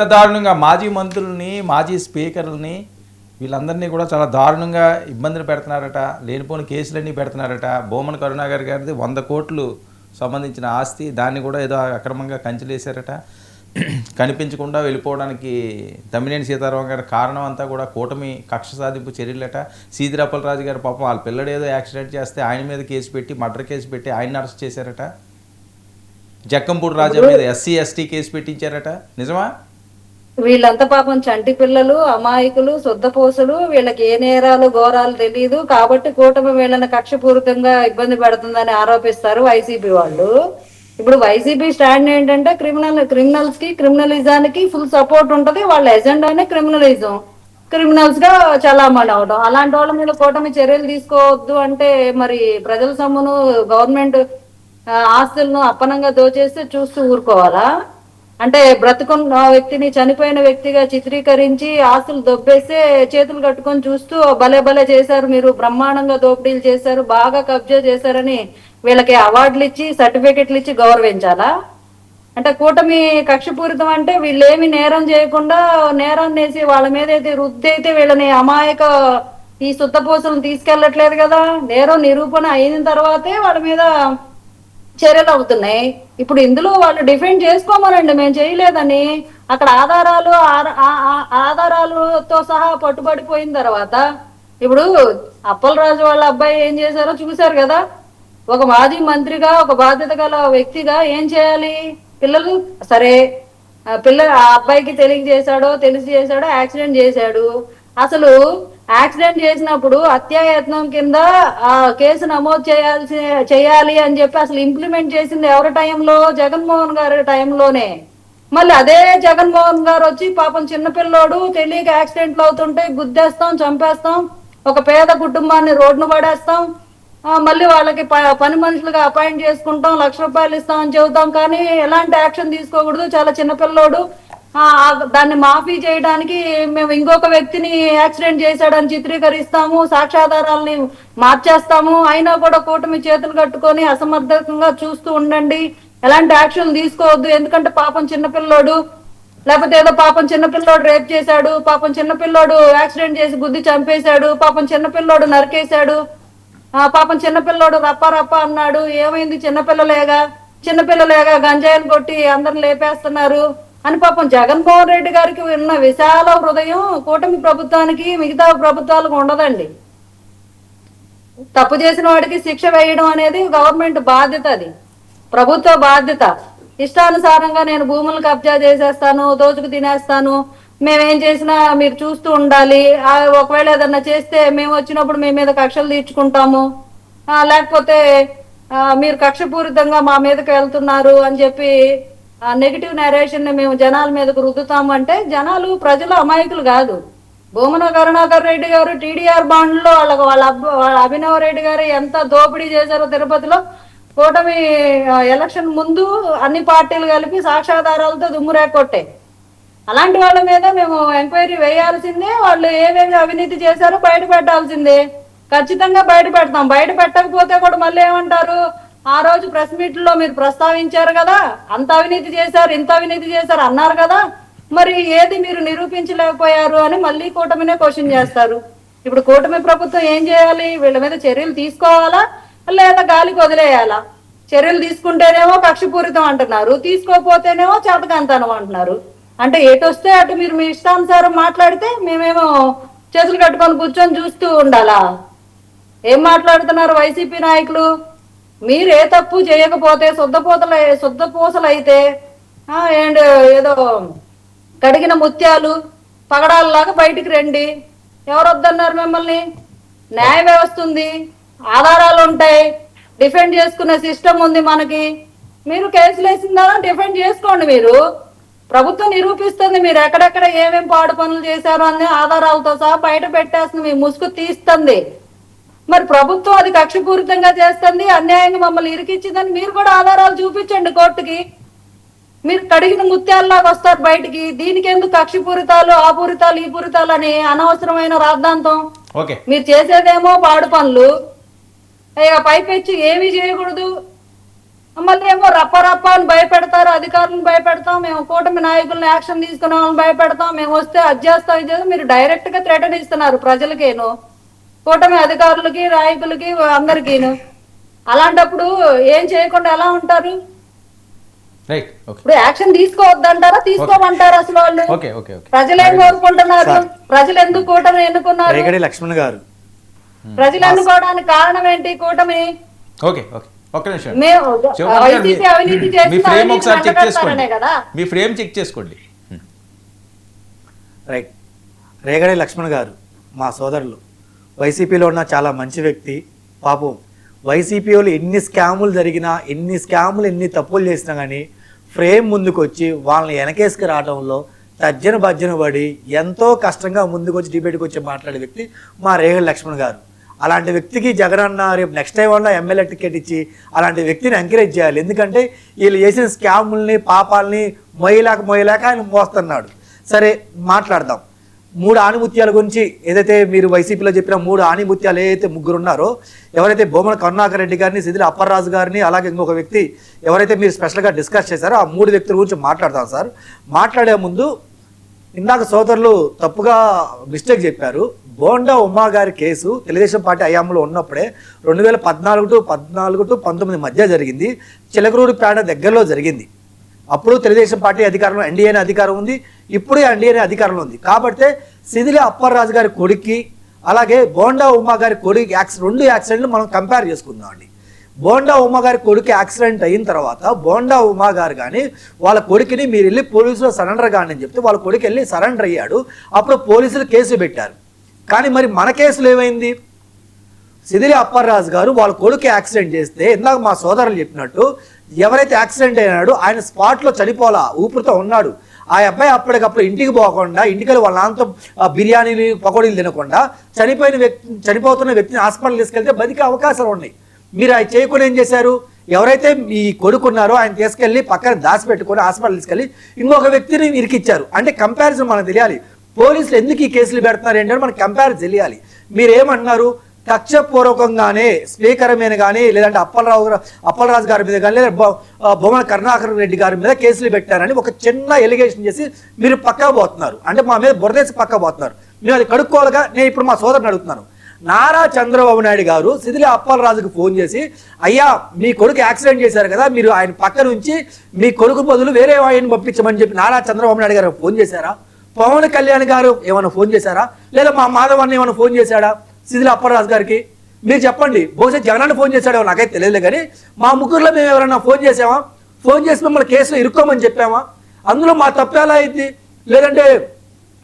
ఎంత దారుణంగా మాజీ మంత్రుల్ని, మాజీ స్పీకర్లని వీళ్ళందరినీ కూడా చాలా దారుణంగా ఇబ్బందులు పెడుతున్నారట. లేనిపోని కేసులన్నీ పెడుతున్నారట. బొమ్మన కరుణాకర్ గారిది 100 కోట్లు సంబంధించిన ఆస్తి, దాన్ని కూడా ఏదో అక్రమంగా కంచెలేశారట. కనిపించకుండా వెళ్ళిపోవడానికి తమ్మినేని సీతారామన్ గారి కారణం అంతా కూడా కూటమి కక్ష సాధింపు చర్యలట. సీదిరాపల్రాజు గారు పాపం వాళ్ళ పిల్లడు ఏదో యాక్సిడెంట్ చేస్తే ఆయన మీద కేసు పెట్టి, మర్డర్ కేసు పెట్టి ఆయన అరెస్ట్ చేశారట. జక్కంపూడి రాజా మీద SC ST కేసు పెట్టించారట. నిజమా? వీళ్ళంతా పాపం చంటి పిల్లలు, అమాయకులు, శుద్ధపోసులు, వీళ్ళకి ఏ నేరాలు ఘోరాలు తెలియదు కాబట్టి కూటమి వీళ్ళని కక్షపూరితంగా ఇబ్బంది పెడుతుందని ఆరోపిస్తారు వైసీపీ వాళ్ళు. ఇప్పుడు వైసీపీ స్టాండ్ ఏంటంటే క్రిమినల్స్ కి, క్రిమినలిజానికి ఫుల్ సపోర్ట్ ఉంటది. వాళ్ళ ఎజెండానే క్రిమినల్స్ గా చలామణి అవడం. అలాంటి వాళ్ళ మీద కూటమి చర్యలు తీసుకోవద్దు అంటే మరి ప్రజల సొమ్మును, గవర్నమెంట్ ఆస్తులను అప్పనంగా దోచేస్తే చూస్తూ ఊరుకోవాలా? అంటే బ్రతుకున్న వ్యక్తిని చనిపోయిన వ్యక్తిగా చిత్రీకరించి ఆస్తులు దొబ్బేస్తే చేతులు కట్టుకొని చూస్తూ భలే భలే చేశారు, మీరు బ్రహ్మాండంగా దోపిడీలు చేశారు, బాగా కబ్జా చేశారని వీళ్ళకి అవార్డులు ఇచ్చి, సర్టిఫికెట్లు ఇచ్చి గౌరవించాలా? అంటే కూటమి కక్షపూరితం అంటే వీళ్ళేమి నేరం చేయకుండా నేరాన్ని వేసి వాళ్ళ మీద అయితే రుద్ది అయితే వీళ్ళని అమాయక ఈ సుత్తపోసలను తీసుకెళ్లట్లేదు కదా. నేరం నిరూపణ అయిన తర్వాతే వాళ్ళ మీద చర్యలు అవుతున్నాయి. ఇప్పుడు ఇందులో వాళ్ళు డిఫెండ్ చేసుకోమనండి, మేము చేయలేదని. అక్కడ ఆధారాలతో సహా పట్టుబడిపోయిన తర్వాత ఇప్పుడు అప్పలరాజు వాళ్ళ అబ్బాయి ఏం చేశారో చూశారు కదా. ఒక మాజీ మంత్రిగా, ఒక బాధ్యత గల వ్యక్తిగా ఏం చేయాలి? పిల్లలు సరే, ఆ అబ్బాయికి తెలిసి చేశాడో యాక్సిడెంట్ చేశాడు. అసలు యాక్సిడెంట్ చేసినప్పుడు హత్యాయత్నం కింద ఆ కేసు నమోదు చేయాలి అని చెప్పి అసలు ఇంప్లిమెంట్ చేసింది ఎవరి టైంలో? జగన్మోహన్ గారి టైంలోనే. మళ్ళీ అదే జగన్మోహన్ గారు వచ్చి పాపం చిన్నపిల్లోడు తెలియక యాక్సిడెంట్లు అవుతుంటే గుద్దేస్తాం, చంపేస్తాం, ఒక పేద కుటుంబాన్ని రోడ్డును పడేస్తాం, మళ్ళీ వాళ్ళకి పని మనుషులుగా అపాయింట్ చేసుకుంటాం, ₹1,00,000 ఇస్తాం అని చెబుతాం. కానీ ఎలాంటి యాక్షన్ తీసుకోకూడదు, చాలా చిన్నపిల్లోడు, దాన్ని మాఫీ చేయడానికి మేము ఇంకొక వ్యక్తిని యాక్సిడెంట్ చేశాడని చిత్రీకరిస్తాము, సాక్ష్యాధారాలని మార్చేస్తాము. అయినా కూడా కూటమి చేతులు కట్టుకొని అసమర్థంగా చూస్తూ ఉండండి, ఎలాంటి యాక్షన్ తీసుకోవద్దు, ఎందుకంటే పాపం చిన్నపిల్లోడు, లేకపోతే ఏదో పాపం చిన్నపిల్లోడు రేప్ చేశాడు, పాపం చిన్నపిల్లోడు యాక్సిడెంట్ చేసి గుద్ది చంపేశాడు, పాపం చిన్నపిల్లోడు నరికేశాడు, పాపం చిన్నపిల్లోడు రప్ప అన్నాడు, ఏమైంది చిన్నపిల్లలేగా గంజాయిని కొట్టి అందరిని లేపేస్తున్నారు అని పాపం జగన్మోహన్ రెడ్డి గారికి ఉన్న విశాల హృదయం కూటమి ప్రభుత్వానికి, మిగతా ప్రభుత్వాలకు ఉండదండి. తప్పు చేసిన వాడికి శిక్ష వేయడం అనేది గవర్నమెంట్ బాధ్యత, అది ప్రభుత్వ బాధ్యత. ఇష్టానుసారంగా నేను భూములు కబ్జా చేసేస్తాను, దోచుకు తినేస్తాను, మేమేం చేసినా మీరు చూస్తూ ఉండాలి, ఒకవేళ ఏదన్నా చేస్తే మేము వచ్చినప్పుడు మీ మీద కక్షలు తీర్చుకుంటాము, లేకపోతే మీరు కక్షపూరితంగా మా మీదకి వెళ్తున్నారు అని చెప్పి నెగిటివ్ నరేషన్ ని మేము జనాల మీదకు రుద్దుతాము అంటే ప్రజలు అమాయకులు కాదు. బొమ్మన కరుణాకర్ రెడ్డి గారు TDR బాండ్లో వాళ్ళ అభినవ్ రెడ్డి గారు ఎంత దోపిడీ చేశారో తిరుపతిలో, కూటమి ఎలక్షన్ ముందు అన్ని పార్టీలు కలిపి సాక్ష్యాధారాలతో దుమ్మురేకొట్టాయి. అలాంటి వాళ్ళ మీద మేము ఎంక్వైరీ వేయాల్సిందే, వాళ్ళు ఏమేమి అవినీతి చేశారో బయట పెట్టాల్సిందే. ఖచ్చితంగా బయట పెడతాం. బయట పెట్టకపోతే కూడా మళ్ళీ ఏమంటారు, ఆ రోజు ప్రెస్ మీట్ లో మీరు ప్రస్తావించారు కదా, అంత అవినీతి చేశారు, ఇంత అవినీతి చేశారు అన్నారు కదా, మరి ఏది మీరు నిరూపించలేకపోయారు అని మళ్ళీ కూటమినే క్వశ్చన్ చేస్తారు. ఇప్పుడు కూటమి ప్రభుత్వం ఏం చేయాలి? వీళ్ళ మీద చర్యలు తీసుకోవాలా లేదా గాలికి వదిలేయాలా? చర్యలు తీసుకుంటేనేమో కక్షపూరితం అంటున్నారు, తీసుకోకపోతేనేమో చేతకాంతనం అంటున్నారు. అంటే ఎటు వస్తే అటు మీరు మీ ఇష్టానుసారం మాట్లాడితే మేమేమో చేతులు కట్టుకొని కూర్చొని చూస్తూ ఉండాలా? ఏం మాట్లాడుతున్నారు వైసీపీ నాయకులు? మీరు ఏ తప్పు చేయకపోతే శుద్ధపూసలు అయితే ఏదో కడిగిన ముత్యాలు పగడాలలాగా బయటికి రండి. ఎవరు వద్దన్నారు మిమ్మల్ని? న్యాయ వ్యవస్థ ఉంది, ఆధారాలు ఉంటాయి, డిఫెండ్ చేసుకునే సిస్టమ్ ఉంది మనకి. మీరు కేసులు వేసిందా డిఫెండ్ చేసుకోండి. మీరు ప్రభుత్వం నిరూపిస్తుంది మీరు ఎక్కడెక్కడ ఏమేం పాడు పనులు చేశారు అనే ఆధారాలతో సహా బయట పెట్టేస్తుంది, మీ ముసుగు తీస్తుంది. మరి ప్రభుత్వం అది కక్షపూరితంగా చేస్తుంది, అన్యాయంగా మమ్మల్ని ఇరికిచ్చిందని మీరు కూడా ఆధారాలు చూపించండి కోర్టుకి. మీరు కడిగిన ముత్యాల్లాగా వస్తారు బయటికి. దీనికి ఎందుకు కక్షపూరితాలు, ఆ పూరితాలు, ఈ పూరితాలు అని అనవసరమైన రాద్ధాంతం? మీరు చేసేదేమో పాడు పనులు, ఇక పైపెచ్చి ఏమీ చేయకూడదు. మళ్ళీ ఏమో రప్ప అని భయపెడతారు, అధికారులను భయపెడతాం, మేము కూటమి నాయకులను యాక్షన్ తీసుకునే వాళ్ళని భయపెడతాం, మేము వస్తే అది చేస్తాం ఇది చేస్తాం. మీరు డైరెక్ట్ గా థ్రెటన్ ఇస్తున్నారు ప్రజలకేను, కూటమి అధికారులకి నాయకులకి అందరికీను. అలాంటప్పుడు ఏం చేయకుండా ఎలా ఉంటారు? Right, okay. ఇప్పుడు యాక్షన్ తీసుకోవద్దంటారా, తీసుకోమంటారా? అసలు వాళ్ళు ఓకే ఓకే ఓకే ప్రజలు ఏం కోరుకుంటున్నారు? ప్రజలు ఎందుకు కూటమి ఎన్నుకున్నారు? రేగడి లక్ష్మణ్ గారు, ప్రజలు ఎన్నుకోవడానికి కారణం ఏంటి? కూటమి. ఓకే ఓకే ఒక్క నిమిషం. మేము శివకుమార్ గారు, వైసీపీ అవినీతి మీ చేసిన ఫ్రేమ్ అవినీతి ఒకసారి చెక్ చేసుకోండి. వెంటబెడతారనే కదా. మీ ఫ్రేమ్ చెక్ చేసుకోండి. రైట్. రేగడి లక్ష్మణ్ గారు మా సోదరులు, వైసీపీలో ఉన్న చాలా మంచి వ్యక్తి. పాపం వైసీపీ వాళ్ళు ఎన్ని స్కాములు జరిగినా, ఎన్ని తప్పులు చేసినా కానీ ఫ్రేమ్ ముందుకు వచ్చి వాళ్ళని వెనకేసుకు రావడంలో తర్జన భర్జన పడి ఎంతో కష్టంగా ముందుకు వచ్చి డిబేట్కి వచ్చి మాట్లాడే వ్యక్తి మా రేగడి లక్ష్మణ్ గారు. అలాంటి వ్యక్తికి జగన్ అన్న రేపు నెక్స్ట్ టైం వల్ల ఎమ్మెల్యే టికెట్ ఇచ్చి అలాంటి వ్యక్తిని ఎంకరేజ్ చేయాలి. ఎందుకంటే వీళ్ళు చేసిన స్కాముల్ని పాపాలని మొయ్యలేక ఆయన మోస్తున్నాడు. సరే, మాట్లాడదాం. 3 ఆణిముత్యాల గురించి ఏదైతే మీరు వైసీపీలో చెప్పిన 3 ఆణిముత్యాలు ఏదైతే ముగ్గురు ఉన్నారో, ఎవరైతే బొమ్మల కరుణాకర్ రెడ్డి గారిని, సిదిల అప్పర్రాజు గారిని, అలాగే ఇంకొక వ్యక్తి ఎవరైతే మీరు స్పెషల్గా డిస్కస్ చేశారో ఆ 3 వ్యక్తుల గురించి మాట్లాడతాం సార్. మాట్లాడే ముందు ఇందాక సోదరులు తప్పుగా మిస్టేక్ చెప్పారు. బోండా ఉమా గారి కేసు తెలుగుదేశం పార్టీ హయాంలో ఉన్నప్పుడే 2014 టు 19 మధ్య జరిగింది. చిలకలూరిపేట దగ్గరలో జరిగింది. అప్పుడు తెలుగుదేశం పార్టీ అధికారంలో, ఎన్డీఏనే అధికారం ఉంది. ఇప్పుడు ఎన్డీఏనే అధికారంలో ఉంది. కాబట్టి సిదిలి అప్పర్రాజు గారి కొడుక్కి అలాగే బోండా ఉమా గారి కొడుకు 2 యాక్సిడెంట్లు మనం కంపేర్ చేసుకుందాం అండి. బోండా ఉమా గారి కొడుకు యాక్సిడెంట్ అయిన తర్వాత బోండా ఉమా గారు కానీ వాళ్ళ కొడుకుని మీరు వెళ్ళి పోలీసులో సరెండర్ కానీ అని చెప్తే వాళ్ళ కొడుకు వెళ్ళి సరెండర్ అయ్యాడు. అప్పుడు పోలీసులు కేసు పెట్టారు. కానీ మరి మన కేసులు ఏమైంది? సిదిలి అప్పర్రాజు గారు వాళ్ళ కొడుకు యాక్సిడెంట్ చేస్తే ఇందాక మా సోదరులు చెప్పినట్టు ఎవరైతే యాక్సిడెంట్ అయినాడో ఆయన స్పాట్లో చనిపోలా, ఊపిరితో ఉన్నాడు. ఆ అబ్బాయి అప్పటికప్పుడు ఇంటికి పోకుండా, ఇంటికి వాళ్ళ నాన్నతో బిర్యానీలు పకోడీలు తినకుండా చనిపోతున్న వ్యక్తిని హాస్పిటల్ తీసుకెళ్తే బతికే అవకాశాలు ఉన్నాయి. మీరు అది చేయకుండా ఏం చేశారు? ఎవరైతే ఈ కొడుకున్నారో ఆయన తీసుకెళ్ళి పక్కన దాచిపెట్టుకొని హాస్పిటల్ తీసుకెళ్ళి ఇంకొక వ్యక్తిని ఇరికిచ్చారు. అంటే కంపారిజన్ మనకు తెలియాలి. పోలీసులు ఎందుకు ఈ కేసులు పెడుతున్నారు ఏంటంటే మనకు కంపారిజన్ తెలియాలి. మీరేమన్నారు? కక్షపూర్వకంగానే స్పీకర్ మీద కానీ, లేదంటే అప్పలరాజు గారి మీద కానీ, లేదా బొమ్మల కరుణాకర్ రెడ్డి గారి మీద కేసులు పెట్టారని ఒక చిన్న ఎలిగేషన్ చేసి మీరు పక్కకు పోతున్నారు. అంటే మా మీద బురదేసి పక్కకు పోతున్నారు. మీరు అది కడుక్కోవాలిగా. నేను ఇప్పుడు మా సోదరుని అడుగుతున్నాను. నారా చంద్రబాబు నాయుడు గారు సిదిలి అప్పలరాజుకు ఫోన్ చేసి, అయ్యా మీ కొడుకు యాక్సిడెంట్ చేశారు కదా, మీరు ఆయన పక్క నుంచి మీ కొడుకు బదులు వేరే వాయిని పంపించమని చెప్పి నారా చంద్రబాబు నాయుడు గారు ఫోన్ చేశారా? పవన్ కళ్యాణ్ గారు ఏమైనా ఫోన్ చేశారా? లేదా మా మాధవన్ని ఏమైనా ఫోన్ చేశాడా సిదిలి అప్పలరాజు గారికి? మీరు చెప్పండి. బహుశా జగనాన్ని ఫోన్ చేశాడో నాకైతే తెలియదు. కానీ మా ముగ్గురులో మేము ఎవరైనా ఫోన్ చేసామా? ఫోన్ చేసి మిమ్మల్ని కేసులో ఇరుక్కోమని చెప్పామా? అందులో మా తప్పేలా అయింది? లేదంటే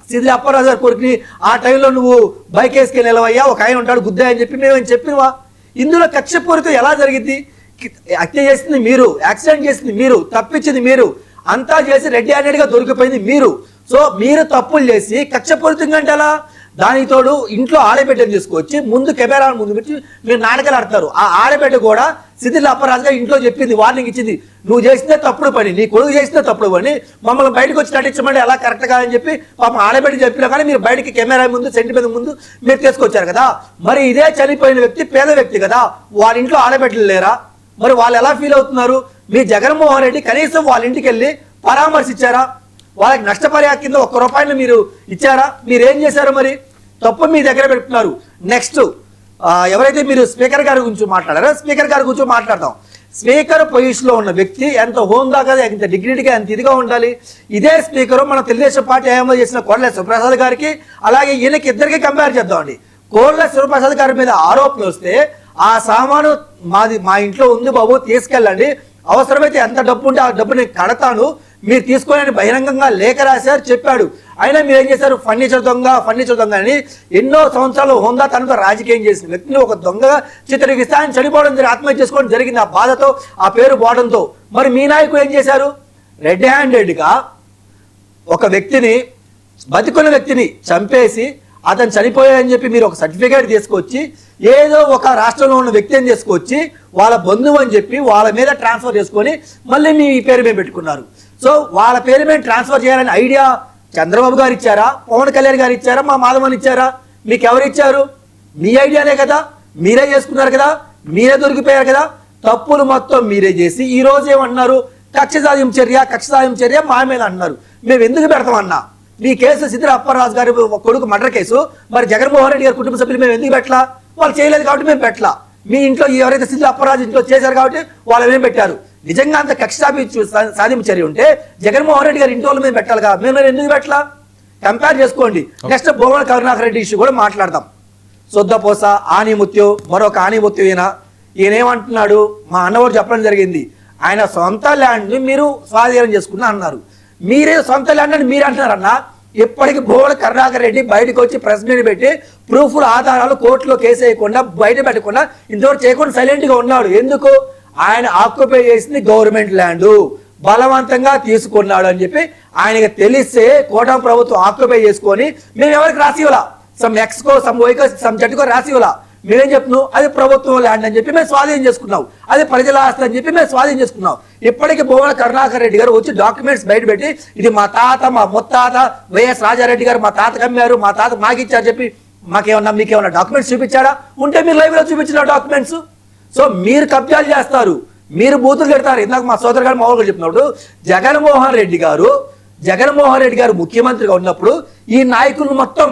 సిదిలి అప్పలరాజు గారి కొడుకుని ఆ టైంలో నువ్వు బైక్ వేసుకెళ్ళి నిలవయ్యా, ఒక ఆయన ఉంటాడు గుద్దా అని చెప్పి మేమేం చెప్పినవా? ఇందులో కక్షపూరితం ఎలా జరిగింది? హత్య చేసింది మీరు, యాక్సిడెంట్ చేసింది మీరు, తప్పించింది మీరు, అంతా చేసి రెడ్డి హ్యాండెడ్గా దొరికిపోయింది మీరు. సో మీరు తప్పులు చేసి కక్షపూరితంగా అంటే ఎలా? దానికి తోడు ఇంట్లో ఆడబిడ్డను తీసుకొచ్చి ముందు కెమెరా ముందు పెట్టి మీరు నాటకాలు ఆడతారు. ఆ ఆడబిడ్డ కూడా సిదిలి అప్పలరాజు గారు ఇంట్లో చెప్పింది, వార్నింగ్ ఇచ్చింది, నువ్వు చేస్తే తప్పుడు పని, నీ కొడుకు చేస్తే తప్పుడు పని, మమ్మల్ని బయటకు వచ్చి నటించమంటే ఎలా కరెక్ట్ కాదని చెప్పి పాపం ఆడబిడ్డ చెప్పినా కానీ మీరు బయటికి కెమెరా ముందు, సెంటిమెంట్ ముందు మీరు తీసుకొచ్చారు కదా. మరి ఇదే చనిపోయిన వ్యక్తి పేద వ్యక్తి కదా, వాళ్ళ ఇంట్లో ఆడబిడ్డలు లేరా? మరి వాళ్ళు ఎలా ఫీల్ అవుతున్నారు? మీ జగన్మోహన్ రెడ్డి కనీసం వాళ్ళ ఇంటికి వెళ్ళి పరామర్శించారా? వాళ్ళకి నష్టపరిహారం కింద 1 రూపాయలు మీరు ఇచ్చారా? మీరేం చేశారు? మరి తప్పు మీ దగ్గర పెట్టుకున్నారు. నెక్స్ట్ ఎవరైతే మీరు స్పీకర్ గారి గురించి మాట్లాడారో స్పీకర్ గారి గురించి మాట్లాడతాం. స్పీకర్ పొజిషన్లో ఉన్న వ్యక్తి ఎంత హోందాగా, ఎంత డిగ్నిటీగా, ఎంత ఇదిగా ఉండాలి. ఇదే స్పీకరు మన తెలుగుదేశం పార్టీ హయాంలో చేసిన కోళ్ళ శివప్రసాద్ గారికి అలాగే ఈయనకి ఇద్దరికి కంపేర్ చేద్దామండి. కోళ్ళ శివప్రసాద్ గారి మీద ఆరోపణలు వస్తే ఆ సామాను మా ఇంట్లో ఉంది బాబు, తీసుకెళ్ళండి, అవసరమైతే ఎంత డబ్బు ఉంటే ఆ డబ్బు నేను కడతాను, మీరు తీసుకొని బహిరంగంగా లేఖ రాశారు, చెప్పాడు. అయినా మీరు ఏం చేశారు? ఫర్నిచర్ దొంగ అని ఎన్నో సంవత్సరాలు హోందా తనతో రాజకీయం చేసిన వ్యక్తిని ఒక దొంగగా చిత్రీకరిస్తే ఆయన చనిపోవడం జరిగి ఆత్మహత్య చేసుకోవడం జరిగింది. ఆ బాధతో, ఆ పేరు పోవడంతో. మరి మీ నాయకులు ఏం చేశారు? రెడ్ హ్యాండెడ్గా ఒక వ్యక్తిని, బతికున్న వ్యక్తిని చంపేసి అతను చనిపోయాడని చెప్పి మీరు ఒక సర్టిఫికేట్ తీసుకొచ్చి ఏదో ఒక రాష్ట్రంలో ఉన్న వ్యక్తిని తీసుకొచ్చి వాళ్ళ బంధువు అని చెప్పి వాళ్ళ మీద ట్రాన్స్ఫర్ చేసుకొని మళ్ళీ మీ పేరు మీద పెట్టుకున్నారు. సో వాళ్ళ పేరు మీద ట్రాన్స్ఫర్ చేయాలని ఐడియా చంద్రబాబు గారు ఇచ్చారా? పవన్ కళ్యాణ్ గారు ఇచ్చారా? మా మాధవన్ ఇచ్చారా? మీకు ఎవరు ఇచ్చారు? మీ ఐడియానే కదా, మీరే చేసుకున్నారు కదా, మీరే దొరికిపోయారు కదా. తప్పులు మొత్తం మీరే చేసి ఈ రోజు ఏమన్నారు, కక్ష సాధింపు చర్య మా మీద అన్నారు. మేము ఎందుకు పెడతామన్నా? మీ కేసు సిద్ధిర అప్పరాజు గారి కొడుకు మర్డర్ కేసు, మరి జగన్మోహన్ రెడ్డి గారి కుటుంబ సభ్యులు మేము ఎందుకు పెట్టలా? వాళ్ళు చేయలేదు కాబట్టి మేము పెట్టలా. మీ ఇంట్లో ఎవరైతే సిద్ధిర అప్పరాజు ఇంట్లో చేశారు కాబట్టి వాళ్ళు ఏం పెట్టారు? నిజంగా అంత కక్ష సాధింపు చర్య ఉంటే జగన్మోహన్ రెడ్డి గారి ఇంట్లో మేము పెట్టాలి కదా, మేము ఎందుకు పెట్టలా? కంపేర్ చేసుకోండి. నెక్స్ట్ భూమన కరుణాకర్ రెడ్డి ఇష్యూ కూడా మాట్లాడదాం. సొద్దపోస ఆనిముత్యు, మరొక ఆనిముత్యు ఈయన ఏమంటున్నాడు, మా అన్నవాడు చెప్పడం జరిగింది, ఆయన సొంత ల్యాండ్ని మీరు స్వాధీనం చేసుకున్నా అన్నారు. మీరే సొంత ల్యాండ్ అని మీరు అంటున్నారన్న. ఇప్పటికీ భూమన కరుణాకర్ రెడ్డి బయటకు వచ్చి ప్రెస్ మీట్ పెట్టి ప్రూఫ్లు ఆధారాలు కోర్టులో కేసు వేయకుండా బయట పెట్టకుండా ఇంతవరకు చేయకుండా సైలెంట్గా ఉన్నాడు. ఎందుకు? ఆయన ఆక్యుపై చేసింది గవర్నమెంట్ ల్యాండ్, బలవంతంగా తీసుకున్నాడు అని చెప్పి ఆయనకి తెలిస్తే కూటమి ప్రభుత్వం ఆక్యుపై చేసుకొని మేము ఎవరికి రాసివ్వాలా, సమ్ ఎక్స్కో సమ్ వైకో సమ్ జట్టుకో రాసివ్వాలా. మేమేం చెప్తున్నాం, అది ప్రభుత్వం ల్యాండ్ అని చెప్పి మేము స్వాధీనం చేసుకున్నాం, అది ప్రజల ఆస్తి అని చెప్పి మేము స్వాధీనం చేసుకున్నాం. ఇప్పటికీ భూమన కరుణాకర్ రెడ్డి గారు వచ్చి డాక్యుమెంట్స్ బయట పెట్టి ఇది మా తాత మా ముత్తాత వైఎస్ రాజారెడ్డి గారు మా తాత కమ్మారు, మా తాత మాకిచ్చారు చెప్పి మీకేమన్నా డాక్యుమెంట్స్ చూపించారా? ఉంటే మీరు లైవ్ లో చూపించిన డాక్యుమెంట్స్. సో మీరు కబ్జాలు చేస్తారు, మీరు బూతులు పెడతారు. ఇందాక మా సోదరు గారు మామూలుగా చెప్పినప్పుడు జగన్మోహన్ రెడ్డి గారు ముఖ్యమంత్రిగా ఉన్నప్పుడు ఈ నాయకులు మొత్తం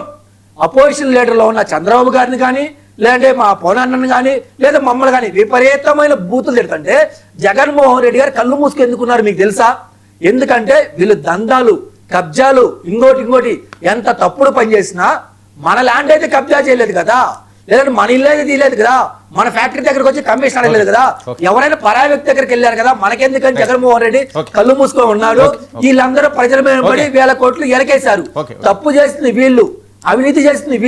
అపోజిషన్ లీడర్లో ఉన్న చంద్రబాబు గారిని కానీ లేదంటే మా పవనాన్నని కానీ లేదా మమ్మల్ని కానీ విపరీతమైన బూతులు తిడుతుంటే జగన్మోహన్ రెడ్డి గారు కళ్ళు మూసుకు ఎందుకున్నారు మీకు తెలుసా? ఎందుకంటే వీళ్ళు దందాలు కబ్జాలు ఇంకోటి ఎంత తప్పుడు పని చేసినా మన ల్యాండ్ అయితే కబ్జా చేయలేదు కదా, లేదంటే మన ఇల్లు అయితే తీయలేదు కదా, మన ఫ్యాక్టరీ దగ్గరకు వచ్చి కమిషన్ అడగలేదు కదా, ఎవరైనా పరాయి వ్యక్తి దగ్గరికి వెళ్ళారు కదా, మనకెందుకని జగన్మోహన్ రెడ్డి కళ్ళు మూసుకొని ఉన్నాడు. వీళ్ళందరూ ప్రజల మీద పడి 1000 కోట్లు ఎరకేశారు. తప్పు చేస్తుంది వీళ్ళు, అవినీతి చేస్తుంది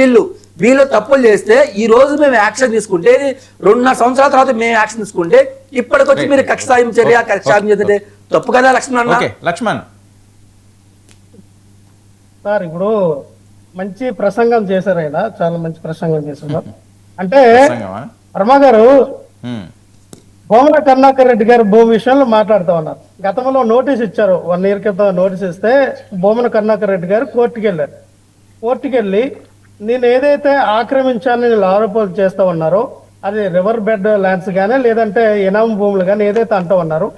వీళ్ళు తప్పులు చేస్తే ఈ రోజు మేము యాక్షన్ తీసుకుంటే 2.5 సంవత్సరాల తర్వాత మేము యాక్షన్ తీసుకుంటే ఇప్పటికొచ్చి మీరు కక్ష సాధింపు చర్య చేస్తే తప్పు కదా లక్ష్మణ్ సార్? ఇప్పుడు మంచి ప్రసంగం చేశారు, ఆయన చాలా మంచి ప్రసంగం చేశారు. అంటే వర్మ గారు భూమన కరుణాకర్ రెడ్డి గారు భూమి విషయంలో మాట్లాడుతూ ఉన్నారు. గతంలో నోటీస్ ఇచ్చారు, 1 year క్రితం నోటీస్ ఇస్తే భూమన కరుణాకర్ రెడ్డి గారు కోర్టుకి వెళ్ళారు. కోర్టుకి వెళ్ళి నేను ఏదైతే ఆక్రమించాలని ఆరోపణలు చేస్తూ ఉన్నారో అది రివర్ బెడ్ ల్యాండ్స్ కానీ లేదంటే ఇనాం భూములు కానీ ఏదైతే అంటూ ఉన్నారో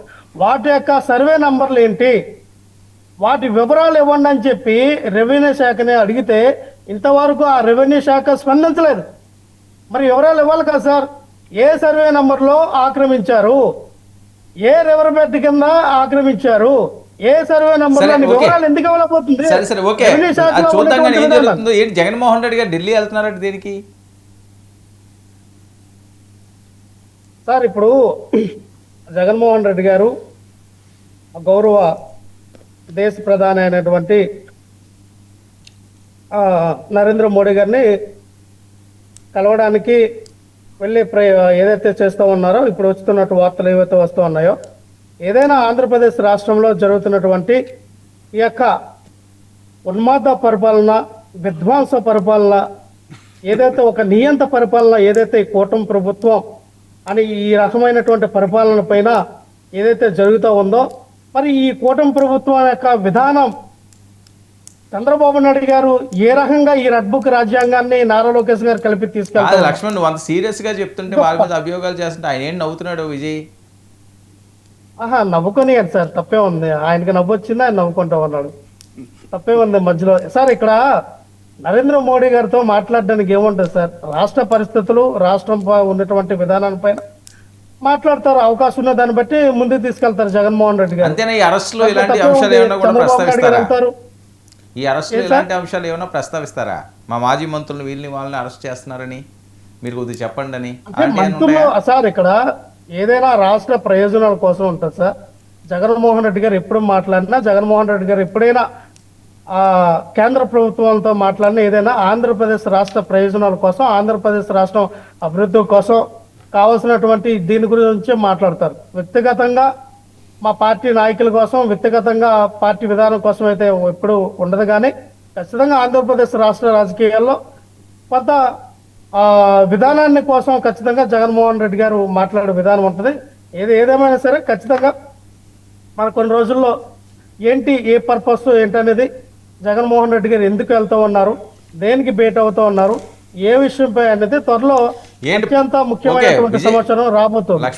వాటి యొక్క సర్వే నంబర్లు ఏంటి, వాటి వివరాలు ఇవ్వండి అని చెప్పి రెవెన్యూ శాఖని అడిగితే ఇంతవరకు ఆ రెవెన్యూ శాఖ స్పందించలేదు. మరి వివరాలు ఇవ్వాలి కదా సార్, ఏ సర్వే నంబర్లో ఆక్రమించారు, ఏ రివర్ బెడ్ కింద ఆక్రమించారు, ఏ సర్వే నంబర్ వివరాలు ఎందుకు ఇవ్వలేకపోతుంది? ఏంటి జగన్మోహన్ రెడ్డి గారు ఢిల్లీ వెళ్తున్నారంటే దేనికి సార్? ఇప్పుడు జగన్మోహన్ రెడ్డి గారు గౌరవ దేశ ప్రధాని అయినటువంటి నరేంద్ర మోడీ గారిని కలవడానికి వెళ్ళి ఏదైతే చేస్తూ ఉన్నారో ఇప్పుడు వస్తున్నట్టు వార్తలు ఏవైతే వస్తూ ఉన్నాయో ఏదైనా ఆంధ్రప్రదేశ్ రాష్ట్రంలో జరుగుతున్నటువంటి ఈ యొక్క ఉన్మాద పరిపాలన, విధ్వంస పరిపాలన, ఏదైతే ఒక నియంత పరిపాలన ఏదైతే ఈ కూటమి ప్రభుత్వం అని ఈ రకమైనటువంటి పరిపాలన పైన ఏదైతే జరుగుతూ ఉందో మరి ఈ కూటమి ప్రభుత్వం యొక్క విధానం చంద్రబాబు నాయుడు గారు ఏ రకంగా ఈ రెడ్ బుక్ రాజ్యాంగాన్ని నారా లోకేష్ గారు కలిపి తీసుకెళ్తారు? లక్ష్మణ్ నువ్వు అంత సీరియస్ గా చెప్తుంటే వాళ్ళ మీద అభియోగాలు చేస్తుంటే ఆయన ఏం నవ్వుతున్నాడు విజయ్? నవ్వుకొని సార్, తప్పే ఉంది. ఆయనకి నవ్వు వచ్చింది, ఆయన నవ్వుకుంటా ఉన్నాడు, తప్పే ఉంది మధ్యలో. సార్ ఇక్కడ నరేంద్ర మోడీ గారితో మాట్లాడడానికి ఏముంటుంది సార్? రాష్ట్ర పరిస్థితులు, రాష్ట్రం ఉన్నటువంటి విధానాలపైన మాట్లాడతారు, అవకాశం ఉన్న దాన్ని బట్టి ముందుకు తీసుకెళ్తారు జగన్మోహన్ రెడ్డి గారు. అంతేనా? ఈ అరెస్టులో ఇలాంటి అంశాలు ఏమైనా కూడా ప్రస్తావిస్తారా? ఈ అరెస్టులో ఇలాంటి అంశాలు ఏమైనా ప్రస్తావిస్తారా? మా మాజీ మంత్రులను వీళ్ళని వాళ్ళని అరెస్ట్ చేస్తున్నారని మీరు కొద్దిగా చెప్పండి అని. మంత్రులు సార్ ఇక్కడ ఏదైనా రాష్ట్ర ప్రయోజనాల కోసం ఉంటుంది సార్. జగన్మోహన్ రెడ్డి గారు ఎప్పుడు మాట్లాడినా, జగన్మోహన్ రెడ్డి గారు ఎప్పుడైనా కేంద్ర ప్రభుత్వంతో మాట్లాడినా ఏదైనా ఆంధ్రప్రదేశ్ రాష్ట్ర ప్రయోజనాల కోసం, ఆంధ్రప్రదేశ్ రాష్ట్రం అభివృద్ధి కోసం కావాల్సినటువంటి దీని గురించి మాట్లాడతారు. వ్యక్తిగతంగా మా పార్టీ నాయకుల కోసం, వ్యక్తిగతంగా పార్టీ విధానం కోసం అయితే ఎప్పుడు ఉండదు. కానీ ఖచ్చితంగా ఆంధ్రప్రదేశ్ రాష్ట్ర రాజకీయాల్లో కొంత విధానాన్ని కోసం ఖచ్చితంగా జగన్మోహన్ రెడ్డి గారు మాట్లాడే విధానం ఉంటుంది. ఏదేమైనా సరే ఖచ్చితంగా మన కొన్ని రోజుల్లో ఏంటి ఏ పర్పస్ ఏంటనేది, జగన్మోహన్ రెడ్డి గారు ఎందుకు వెళ్తూ ఉన్నారు, దేనికి భేటీ అవుతూ ఉన్నారు, ఏ విషయంపై అనేది త్వరలో అత్యంత ముఖ్యమైనటువంటి సమాచారం రాబోతుంది.